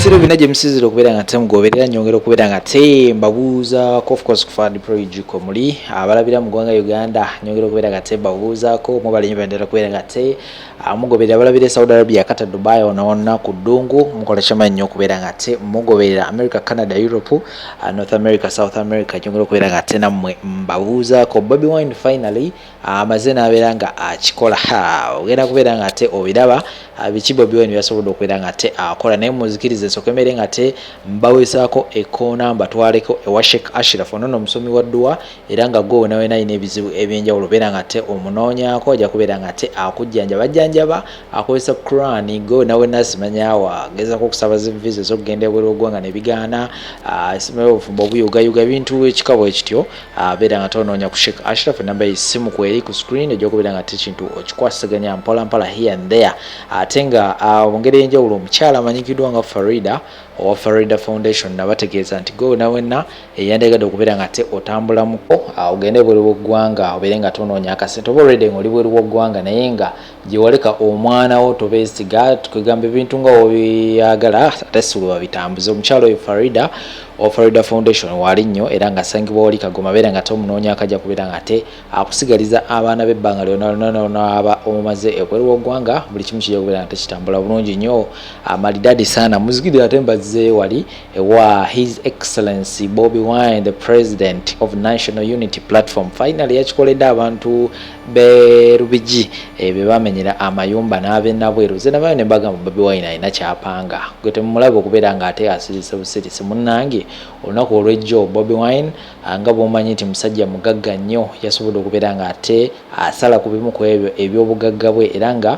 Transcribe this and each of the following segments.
Bitiro binaje msiziro kubeera nga temugoberera nyongera okubeera nga tembabuuzaako of course kufaadi project muli abalabira mu ggwanga Uganda nyongera okubeera nga tembabuuzaako mubali nyo bandera kubeera nga mugoberera abalabira Saudi Arabia Qatar Dubai ona ku ddungu mukola kyamanyi nnyo okubeera nga mugoberera America Canada Europe North America South America nyongera okubeera nga nammwe mbabuuzaako Bobi Wine finally amaze n'abeera nga akikola ogenda kubeera nga obiraba biki Bobi Wine byasobodde okubeera nga akola naye muzikirize sokemere nga mbaweesaako ekoona mbatwaleko ewa Sheikh Ashraf ono omusomi wa dduwa era nga gwe wena ebizibu ebyenjawulo beera nga omunoonyaako ajja kubeera nga bajjanjaba akozesa Quran gwe nawe nasimanyawa gezaako okusabaza visa ez'okugenda ebweru w'eggwanga ne bigaana isimayo obufumbo obuyugayuga ebintu ekikabo ekityo beera nga tonoonya ku Sheikh Ashraf namba y'essimu kweri ku screen egy'okubeera nga ekintu okikwasaganya mpola here and there ate nga mu ngeri ey'enjawulo omukyala amanyikiddwa nga Farida owa Farida Foundation nabategeeza nti gwe wenna eyandegadde okubeera nga otambulamuko ogende ebweru w'eggwanga obeere nga tonoonya akasente oba already ng'oli bweru w'eggwanga naye nga gye waleka omwana wo tobeesiga tukugamba ebintu nga obiyagala ate si lwe babitambuza omukyala oyo Farida o Farida Foundation wali nnyo era nga asangibwa oli Kagoma beera nga tomunoonya akajja kubeera nga akusigaliza abaana b'ebbanga lyonna aba omumaze ebweru w'eggwanga buli kimu kijja kubeera nga kitambula bulungi nnyo amalidadi sana muzigidde ate mbazze wali ewa His Excellency Bobi Wine the President of National Unity Platform finally yakikoledde abantu be lubiggi be bamenyera amayumba n'ab'ennabweru ze nabayo ne mbagamba Bobi Wine alina kyapanga gwe temumulaba okubeera nga asirise busirisi munnange olunaku olw'ejjo Bobi Wine nga bw'omanyi nti musajja mugagga nnyo yasobodde okubeera nga asala ku bimu ku ebyo eby'obugagga bwe era nga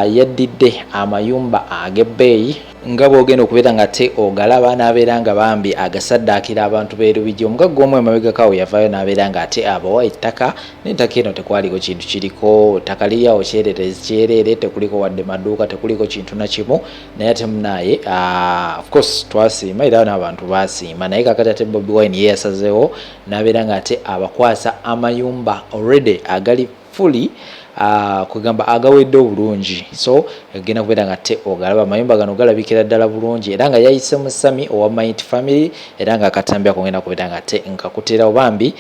yaddidde amayumba ag'ebbeeyi nga bw'ogenda okubeera nga ogalaba n'abeera nga bambi agasaddaakira abantu b'e Lubiggi omugagga omwe emabegako yavaayo n'abeera nga abawa ettaka n'ettaka eno tekwaliko kintu kiriko ttaka liri awo kyerere tekuliko wadde maduuka tekuliko kintu na kimu naye ate munaye of course twasiima era n'abantu basiima naye kakati ate Bobi Wine ye yasazeewo n'abeera nga abakwasa amayumba already agali fully kugamba agawedde obulungi so agenda kubeera nga ogalaba amayumba gano galabikira ddala bulungi era nga yayise mu Sami owa Might Family era nga akatambya kugenda kubeera nga nkakutera obambi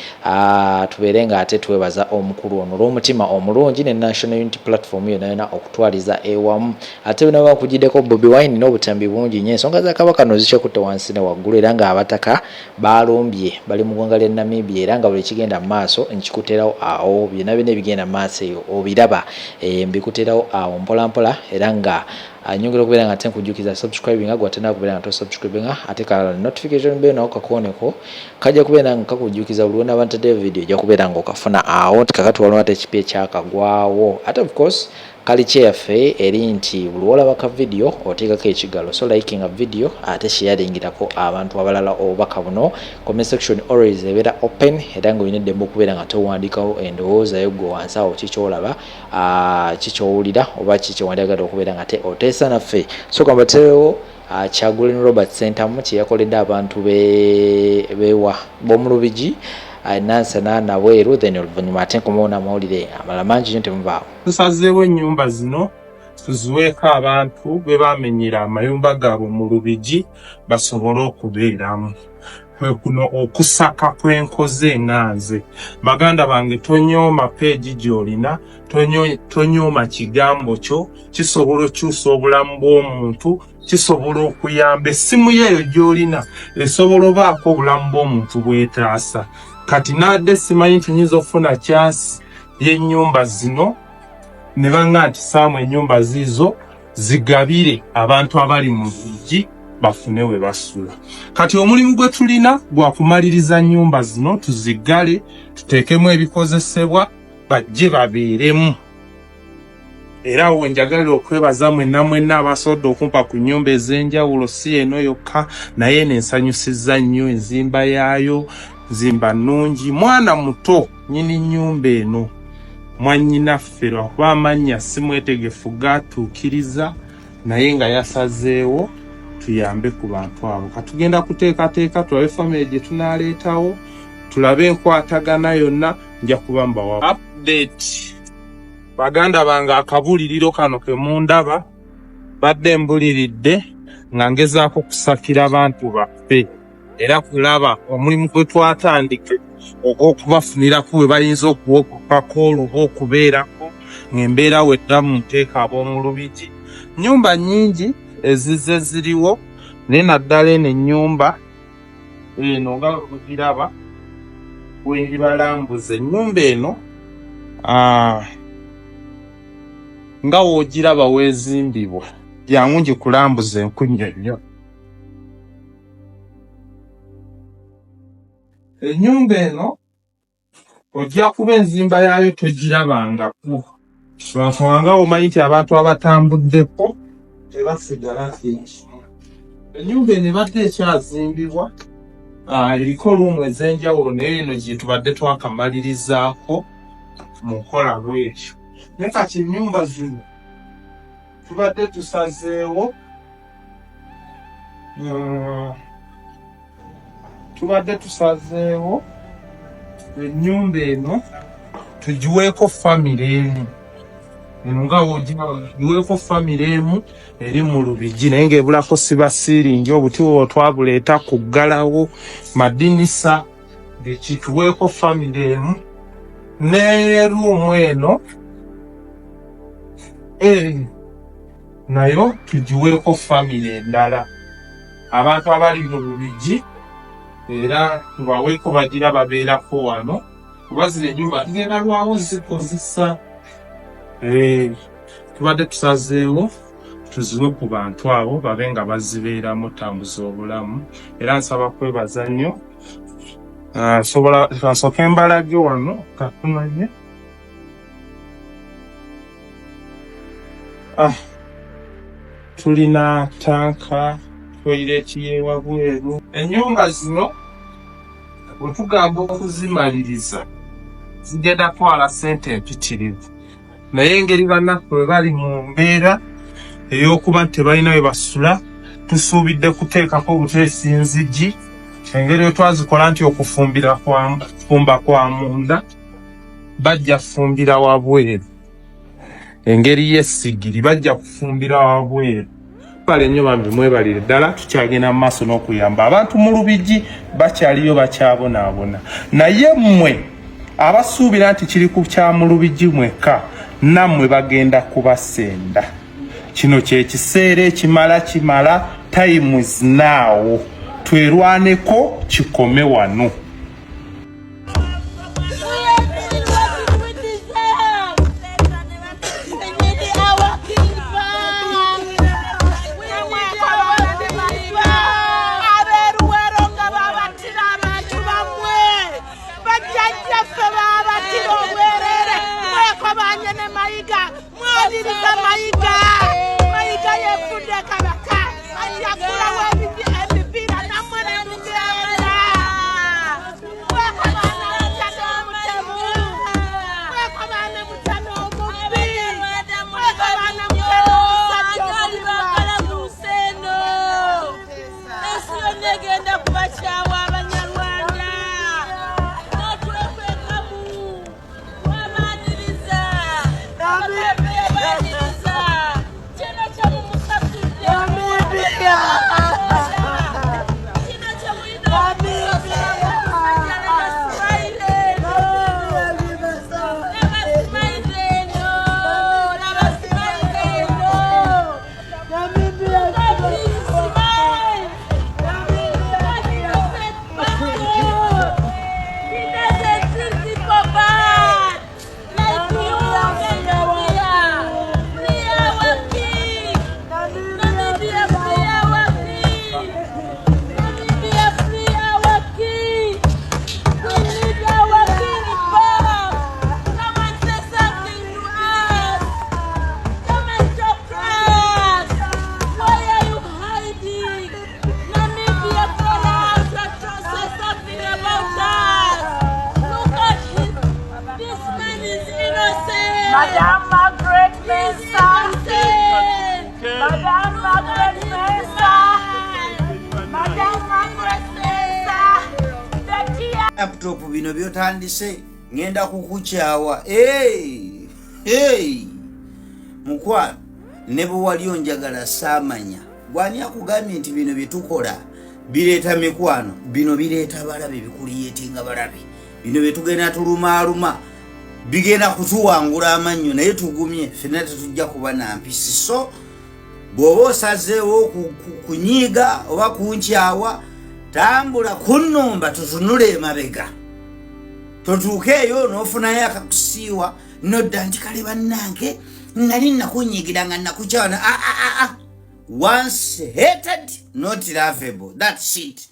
tubeere nga twebaza omukulu ono olw'omutima omulungi ne National Unity Platform yonna okutwaliza ewamu ate bino bakugiddeko Bobi Wine n'obutambi bungi nnyo ensonga za kabaka no zikyekutte wansi ne waggulu era nga abataka balombye bali mu ggwanga lya Namibia era nga buli kigenda mu maaso nkikuterawo awo byonna ebigenda mu maaso eyo biraba mbikuterawo awo mpola era nga nyongera okubeera nga nkujjukiza subscribing agwa tena kubeera nga subscribing ate ka notification bell nako kakoneko kajja kubeera nga kakujjukiza buli wona bantadde video ejja kubeera nga okafuna awo tikakati waliwo ate ekipi ekyakagwawo ate of course kali kyaffe eri nti buli wolaba ka video oteekako ekigalo so liking a video ate sharingirako abantu abalala obubaka buno comment section always ebeera open era nga olina eddembe okubeera nga towandiikawo endowooza yo gwe wansi awo kikyolaba kikyowulira oba kikyowandyagadde okubeera nga oteesa naffe so kambaterewo Kyagulanyi Robert Center mu kye yakoledde abantu bewa b'omu Lubiggi Nansana Ne bweru then oluvannyuma ate nkomawo amawulire amala mangi nnyo temuvaawo tusazeewo ennyumba zino tuziweeko abantu be bamenyera amayumba gaabwe mu Lubiggi basobole okubeeramu kuno okusaka kw'enkoze enganze baganda bange tonyooma peegi gy'olina tonyooma kigambo kyo kisobola okyusa obulamu bw'omuntu kisobola okuyamba essimu yeeyo gy'olina esobola obaako obulamu bw'omuntu bwetaasa kati nadde simanyi nti nyinza okufuna kyasi y'ennyumba zino ne banga nti saamu ennyumba ziizo zigabire abantu abali mu Lubiggi bafune we basula kati omulimu gwe tulina gwa kumaliriza nnyumba zino tuzigale tuteekemu ebikozesebwa bajje babeeremu era wo njagalira okwebaza mwenna abasobodde okumpa ku nnyumba ez'enjawulo si eno yokka naye nensanyusizza nnyo enzimba yaayo nzimba nnungi mwana muto nyini nnyumba eno mwannyinaffe lwakuba amannya si mwetegefu gaatuukiriza naye nga yasazeewo tuyambe ku bantu abo katugenda kuteekateeka tulabe family gye tunaaleetawo tulabe enkwatagana yonna nja kuba mbawa update baganda bange akabuliriro kano ke mundaba badde mbuliridde nga ngezaako kusakira abantu baffe era kulaba omulimu gwe twatandike ogw'okubafunirako we bayinza okuwokukako oluba okubeerako ng'embeera weddamu nteeka ab'omu Lubigi. Nnyumba nnyingi ezizze ziriwo naye naddala eno ennyumba eno nga bwegiraba wendibalambuza ennyumba eno nga woogiraba weezimbibwa jangu ngikulambuza enkunnyonnyo. Ennyumba eno ojja kuba enzimba yaayo togirabangako lwansonga omanyi nti abantu abatambuddeko tebasigala kintu. Ennyumba eno ebadde ekyazimbibwa eriko luumu ez'enjawulo naye eno gye tubadde twakamalirizaako mu nkola bw'etyo. Naye kati ennyumba zino tubadde tusazeewo ennyumba eno tugiweeko famire emu. Eno nga wogiweeko famire emu eri mu Lubigi naye ng'ebulako sibasiiringi obuti bwo twabuleeta kuggalawo madinisa ng'ekituweeko famire emu. N'eruumu eno nayo tugiweeko famire endala abantu abali mu Lubigi era tubaweeko bagira babeerako wano kuba zino ennyumba tugenda lwawo zikozesa. Tubadde tusazeewo tuziwe ku bantu abo babe nga bazibeeramu tambuza obulamu era nsaba kwebaza nnyo. Nsooke mbalage wano katumanye tulina tanka toyireti y'ewabweru. Ennyumba zino bwe tugamba okuzimaliriza zigenda twala ssente empitirivu naye engeri bannaffe bwe bali mu mbeera ey'okuba tebalina we basula tusuubidde kuteekako obuteesi nzigi engeri twazikola nti okufumba kwa munda bajja kufumbira wabweru, engeri y'essigiri bajja kufumbira wabweru. Bale nnyo bambi mwebalire ddala tukyagenda mu maaso n'okuyamba abantu mu Lubigi bakyaliyo bakyabonaabona naye mmwe abasuubira nti kiri ku kya mu Lubigi mwekka nammwe bagenda kubasenda. Kino kye kiseera ekimala time is now. Twerwaneko kikome wano. Laptop bino byotandise ngenda kukukyawa. Mukwano ne bwe wali onjagala saamanya gwani akugambye nti bino byetukola bireeta mikwano, bino bireeta balabe, bikuliyetinga balabe, bino byetugenda tulumaaluma bigenda kutuwangula amannyo, naye tugumye ffenna tetujja kuba na mpisi. So bw'oba osazeewo kunyiiga oba kunkyawa, tambula kunnumba, tutunule emabega, totuuke eyo n'ofunayo akakusiiwa nodda nti kale bannange nali nakunyiigira nga nakukyawana. Once hated, not lovable. That's it.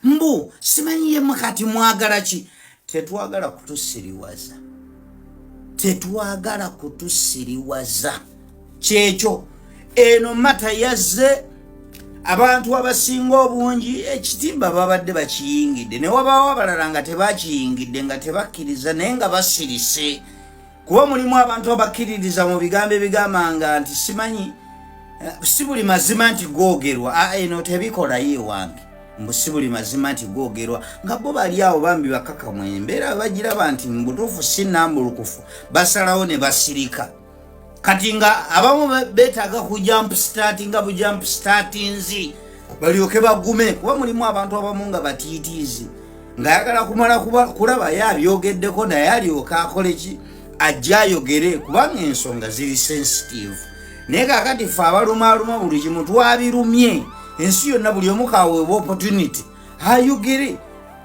Mbu simanyi yemmwe kati mwagala ki? Tetwagala kutusiriwaza, tetwagala kutusiriwaza. Kyekyo eno mata yazze abantu abasinga obungi ekitimba babadde bakiyingidde, ne wabaawo abalala nga tebakiyingidde, nga tebakkiriza naye nga basirise. Kuba mulimu abantu abakkiririza mu bigambo ebigamba nti simanyi, si buli mazima nti googerwa. Eno tebikolayo ewange, mbu si buli mazima nti googerwa, nga bo bali awo bambi bakakamu embeera bagiraba nti mbutuufu si nambulukufu, basalawo ne basirika. Kati nga abamu beetaaga ku jump start nga bu jump startinzi balyoke bagume, kuba mulimu abantu abamu nga batiitiizi, ng'ayagala kumala kulaba yabyogeddeko naye alyoka akole ki, ajja ayogere, kubanga ensonga ziri sensitive. Naye kakati ffe abalumaaluma buli kimu twabirumye, ensi yonna buli omu kaweebwa opportunity ayogere.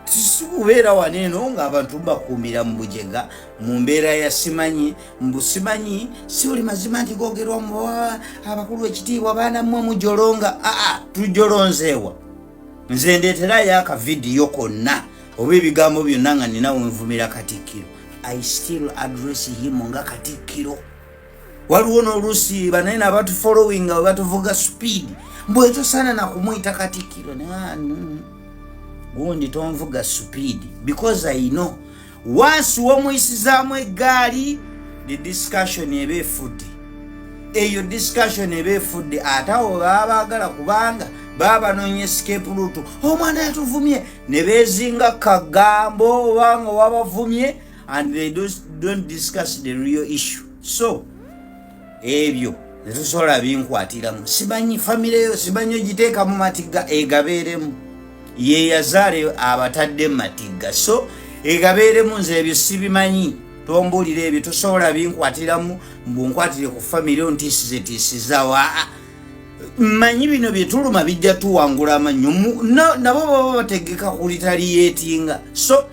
Sikubeera waneeno ng'abantu bakuumira mu bujega mu mbeera ya simanyi, mbu simanyi si buli mazima nti googerwa mu abakulu ekitiibwa baana mmwe mujolonga. Tujolonzeewa. Nze ndeeterayo akavidiyo konna oba ebigambo byonna nga nina wenvumira Katikkiro. I still address him nga Katikkiro. Waliwo n'oluusi banene abatu following nga batuvuga speed, mbwe tosaana na kumuyita Katikkiro. Gundi tonvuga speed, because I know once womuyisizaamu eggaali the discussion eba efudde. Eyo discussion eba efudde, ate awo baba baagala kubanga baba banoonya escape route. Omwana yatuvumye ne beezinga kagambo obanga wabavumye, and they don't discuss the real issue. So ebyo tetusobola binkwatiramu. Simanyi famire yo, simanyi ogiteeka mu matigga egabeeremu, ye yazaale abatadde matigga. So egabeeremu, nze ebyo sibimanyi, tombuulira ebyo tosobola binkwatiramu, mbunkwatire ku famire ontiisizetiisizaawo. Mmanyi bino byetuluma bijja tuwangula amannyo, nabo baba bategeka kulitaliyeetinga. So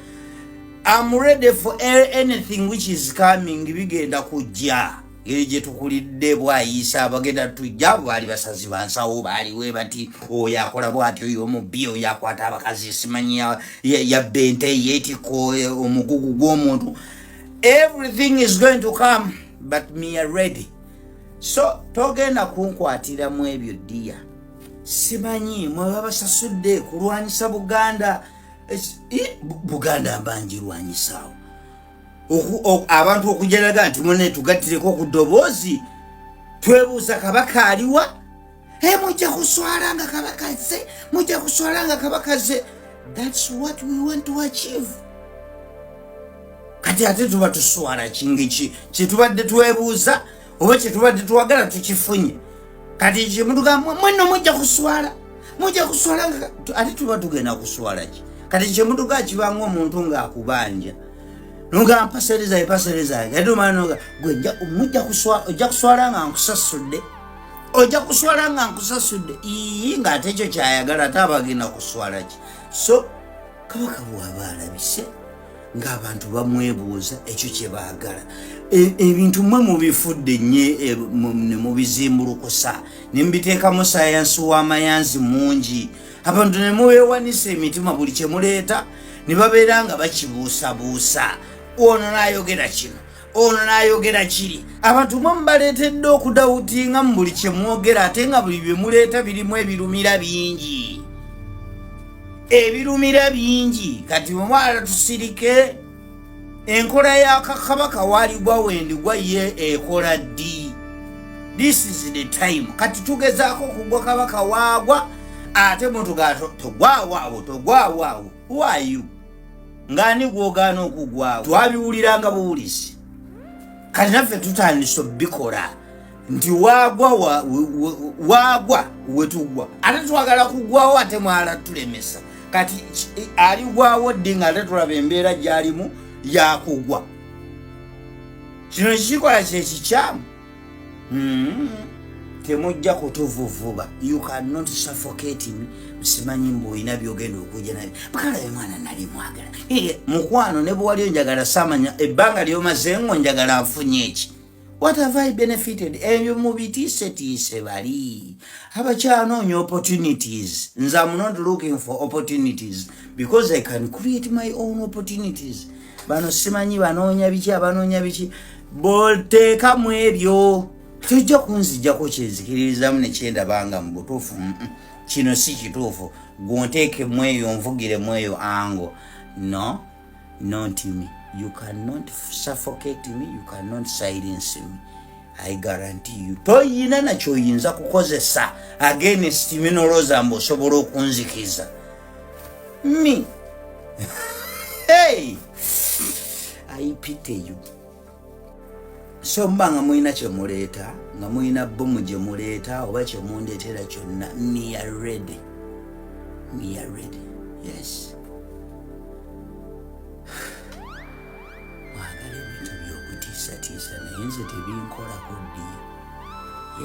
I'm ready for anything which is coming. Bigenda kujja eri gye tukulidde bwayisa, abagenda tujja baali basazi bansawo, baaliwe bati oyo akola bwati, oyo omubbi, oyo akwata abakazi, simanyi yabba ente, yeetiko omugugu gw'omuntu. Everything is going to come, but me are ready. So togenda kunkwatiramu ebyo ddiya. Simanyi mwe babasasudde kulwanyisa Buganda. Buganda mbanjirwanyisaawo abantu okujalaga nti mwene tugattireko ku ddoboozi, twebuuza kabaka aliwa? Mujja kuswala nga kabakaze, mujja kuswala nga kabakaze. That's what we want to achieve. Kati ate tuba tuswala kingiki kyetubadde twebuuza oba kyetubadde twagala tukifunye. Kati kyemutuga mweno mujja kuswala nga ate tuba tugenda kuswala ki? Kati kyemutuga kibanga omuntu ng'akubanja nonga mpasereza ate omwana gwe ojja kuswala nga nkusasudde, ojja kuswala nga nkusasudde, ng'ate ekyo kyayagala ate abagenda kuswala ki? So kabaka bw'aba alabise ng'abantu bamwebuuza ekyo kye baagala, ebintu mmwe mubifudde nnyo ne mubizimbulukusa ne mubiteekamu sayansi w'amayanzi mungi, abantu ne mubeewanisa emitima buli kye muleeta ne babeera nga bakibuusabuusa. Ono n'ayogera kino, ono n'ayogera kiri. Abantu mwe mubaleetedde okudawutinga mu buli kye mwogera, ate nga buli bye muleeta birimu ebirumira bingi. Ebirumira bingi. Kati omwala tusirike enkola ya kabaka waaligwa wendigwa ye ekola ddi. This is the time. Kati tugezaako okugwa kabaka waagwa, ate mutugato togwawaawo. Who are you? Ngani gwogaana okugwawo? Twabiwuliranga buwulizi. Kati naffe tutandise obikola. nti wagwa wetugwa ate twagala kugwawo ate mwala tulemesa kati aligwawo ddi nga ate tulaba embeera gyalimu yakugwa. Kino kikola kyekikyamu. Temujja kutuvuvuba. You cannot suffocate me. Simanyi mbu olina byogenda okujja nabyo. Bakala mwana nali mwagala. Mukwano ne bwe wali njagala samanya ebbanga lyomaze ngo njagala nfunye eki. What have I benefited? Ebyo mubitiise bali. Abakyanoonya opportunities. Nze I'm not looking for opportunities because I can create my own opportunities. Bano simanyi banoonya biki abanoonya biki. Boteeka mu ebyo. Tujja kunzijjako kyenzikiririzamu ne kyendabanga mu butuufu. Kino si kituufu. Gonteeke mu eyo nvugire mu eyo ango. No, not me. You cannot suffocate me. You cannot silence me. I guarantee you. Toyina na kyoyinza kukozesa against me noloza mbu osobola okunzikiza. Me. Hey! I pity you. So mbanga muina kyemuleeta nga muina bomu gye muleeta oba kyemundeetera kyonna me are ready. Me are ready. Yes. Mwagala ebintu by'okutiisatiisa naye nze tebinkolako ddi.